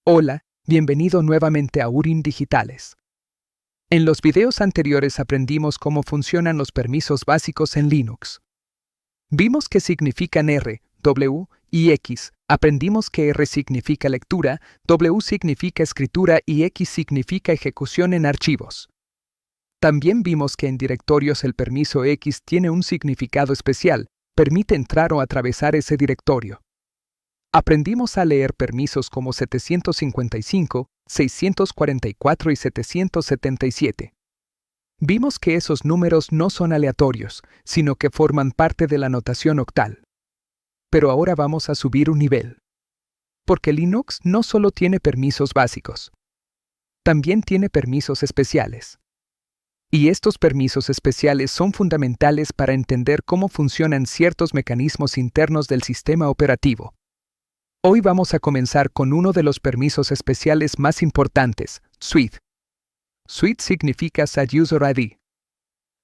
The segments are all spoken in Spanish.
Hola, bienvenido nuevamente a URIN Digitales. En los videos anteriores aprendimos cómo funcionan los permisos básicos en Linux. Vimos qué significan R, W y X, aprendimos que R significa lectura, W significa escritura y X significa ejecución en archivos. También vimos que en directorios el permiso X tiene un significado especial, permite entrar o atravesar ese directorio. Aprendimos a leer permisos como 755, 644 y 777. Vimos que esos números no son aleatorios, sino que forman parte de la notación octal. Pero ahora vamos a subir un nivel. Porque Linux no solo tiene permisos básicos, también tiene permisos especiales. Y estos permisos especiales son fundamentales para entender cómo funcionan ciertos mecanismos internos del sistema operativo. Hoy vamos a comenzar con uno de los permisos especiales más importantes, Suite. Suite significa Set User ID.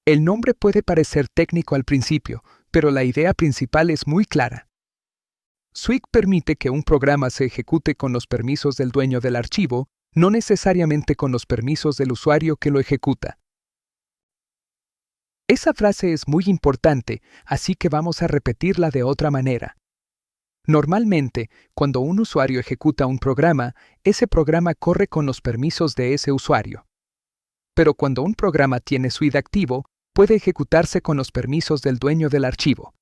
El nombre puede parecer técnico al principio, pero la idea principal es muy clara. Suite permite que un programa se ejecute con los permisos del dueño del archivo, no necesariamente con los permisos del usuario que lo ejecuta. Esa frase es muy importante, así que vamos a repetirla de otra manera. Normalmente, cuando un usuario ejecuta un programa, ese programa corre con los permisos de ese usuario. Pero cuando un programa tiene Suite activo, puede ejecutarse con los permisos del dueño del archivo.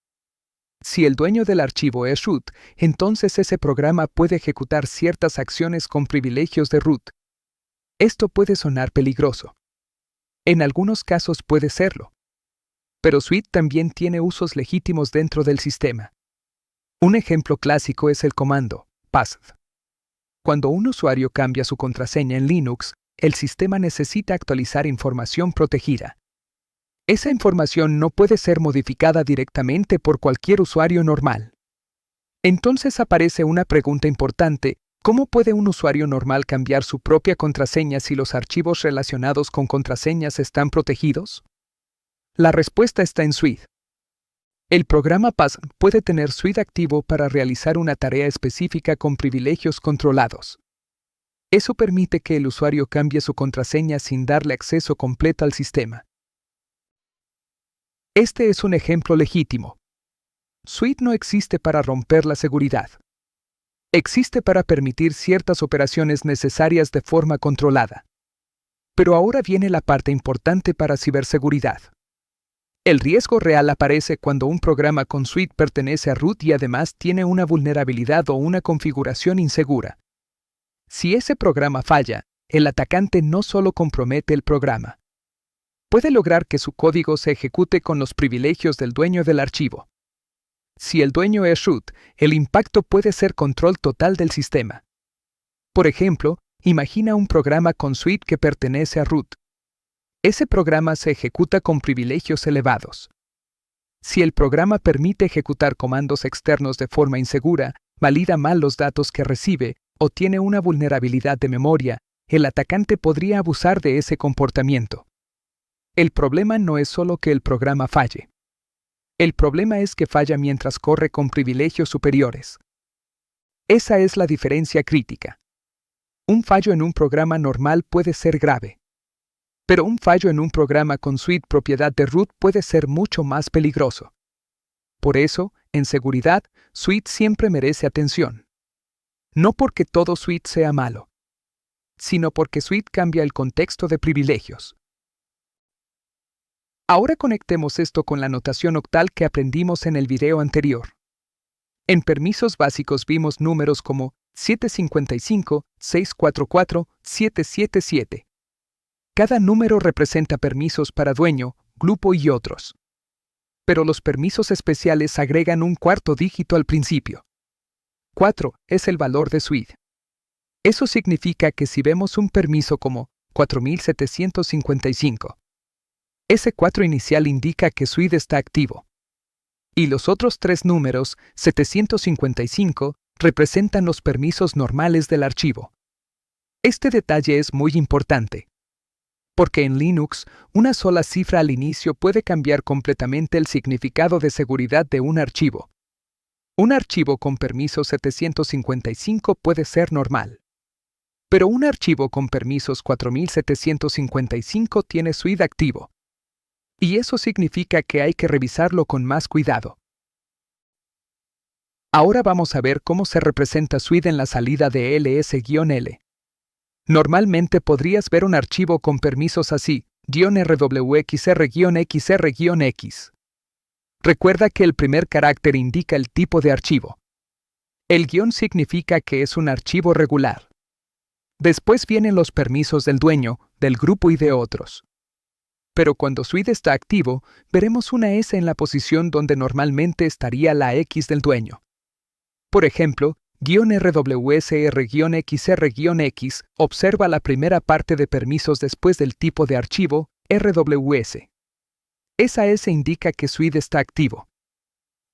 Si el dueño del archivo es root, entonces ese programa puede ejecutar ciertas acciones con privilegios de root. Esto puede sonar peligroso. En algunos casos puede serlo. Pero Suite también tiene usos legítimos dentro del sistema. Un ejemplo clásico es el comando passwd. Cuando un usuario cambia su contraseña en Linux, el sistema necesita actualizar información protegida. Esa información no puede ser modificada directamente por cualquier usuario normal. Entonces aparece una pregunta importante: ¿cómo puede un usuario normal cambiar su propia contraseña si los archivos relacionados con contraseñas están protegidos? La respuesta está en Suite. El programa passwd puede tener Suite activo para realizar una tarea específica con privilegios controlados. Eso permite que el usuario cambie su contraseña sin darle acceso completo al sistema. Este es un ejemplo legítimo. Suite no existe para romper la seguridad. Existe para permitir ciertas operaciones necesarias de forma controlada. Pero ahora viene la parte importante para ciberseguridad. El riesgo real aparece cuando un programa con Suite pertenece a root y además tiene una vulnerabilidad o una configuración insegura. Si ese programa falla, el atacante no solo compromete el programa. Puede lograr que su código se ejecute con los privilegios del dueño del archivo. Si el dueño es root, el impacto puede ser control total del sistema. Por ejemplo, imagina un programa con Suite que pertenece a root. Ese programa se ejecuta con privilegios elevados. Si el programa permite ejecutar comandos externos de forma insegura, valida mal los datos que recibe o tiene una vulnerabilidad de memoria, el atacante podría abusar de ese comportamiento. El problema no es solo que el programa falle. El problema es que falla mientras corre con privilegios superiores. Esa es la diferencia crítica. Un fallo en un programa normal puede ser grave. Pero un fallo en un programa con Suite propiedad de root puede ser mucho más peligroso. Por eso, en seguridad, Suite siempre merece atención. No porque todo Suite sea malo, sino porque Suite cambia el contexto de privilegios. Ahora conectemos esto con la notación octal que aprendimos en el video anterior. En permisos básicos vimos números como 755, 644, 777. Cada número representa permisos para dueño, grupo y otros. Pero los permisos especiales agregan un cuarto dígito al principio. 4 es el valor de Suite. Eso significa que si vemos un permiso como 4755, ese 4 inicial indica que Suite está activo. Y los otros 3 números, 755, representan los permisos normales del archivo. Este detalle es muy importante. Porque en Linux, una sola cifra al inicio puede cambiar completamente el significado de seguridad de un archivo. Un archivo con permiso 755 puede ser normal. Pero un archivo con permisos 4755 tiene suite activo. Y eso significa que hay que revisarlo con más cuidado. Ahora vamos a ver cómo se representa suite en la salida de ls-l. Normalmente podrías ver un archivo con permisos así, -rwxr-xr-x. Recuerda que el primer carácter indica el tipo de archivo. El guión significa que es un archivo regular. Después vienen los permisos del dueño, del grupo y de otros. Pero cuando suite está activo, veremos una S en la posición donde normalmente estaría la X del dueño. Por ejemplo, -rwsr-xr-x observa la primera parte de permisos después del tipo de archivo, RWS. Esa S indica que suite está activo.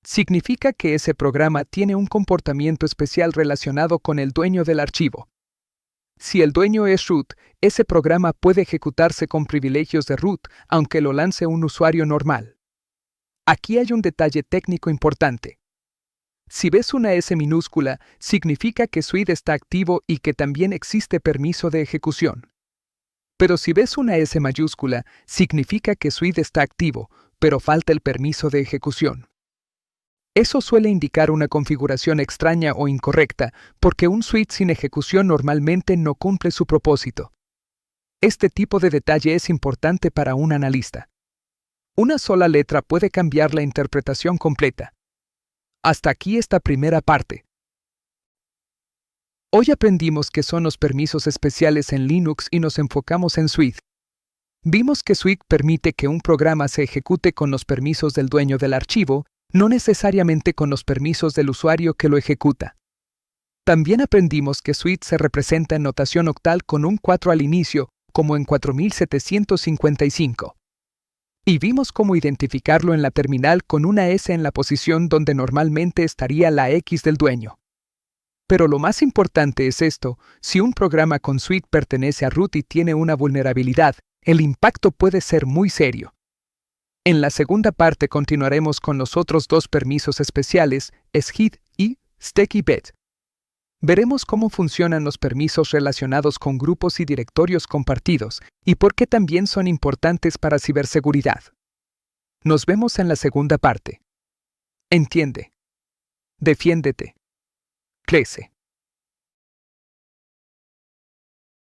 Significa que ese programa tiene un comportamiento especial relacionado con el dueño del archivo. Si el dueño es root, ese programa puede ejecutarse con privilegios de root, aunque lo lance un usuario normal. Aquí hay un detalle técnico importante. Si ves una S minúscula, significa que suite está activo y que también existe permiso de ejecución. Pero si ves una S mayúscula, significa que suite está activo, pero falta el permiso de ejecución. Eso suele indicar una configuración extraña o incorrecta, porque un suite sin ejecución normalmente no cumple su propósito. Este tipo de detalle es importante para un analista. Una sola letra puede cambiar la interpretación completa. Hasta aquí esta primera parte. Hoy aprendimos qué son los permisos especiales en Linux y nos enfocamos en suite. Vimos que suite permite que un programa se ejecute con los permisos del dueño del archivo, no necesariamente con los permisos del usuario que lo ejecuta. También aprendimos que suite se representa en notación octal con un 4 al inicio, como en 4755. Y vimos cómo identificarlo en la terminal con una S en la posición donde normalmente estaría la X del dueño. Pero lo más importante es esto: si un programa con suite pertenece a root y tiene una vulnerabilidad, el impacto puede ser muy serio. En la segunda parte continuaremos con los otros dos permisos especiales, shid y stkbit. Veremos cómo funcionan los permisos relacionados con grupos y directorios compartidos y por qué también son importantes para ciberseguridad. Nos vemos en la segunda parte. Entiende. Defiéndete. Crece.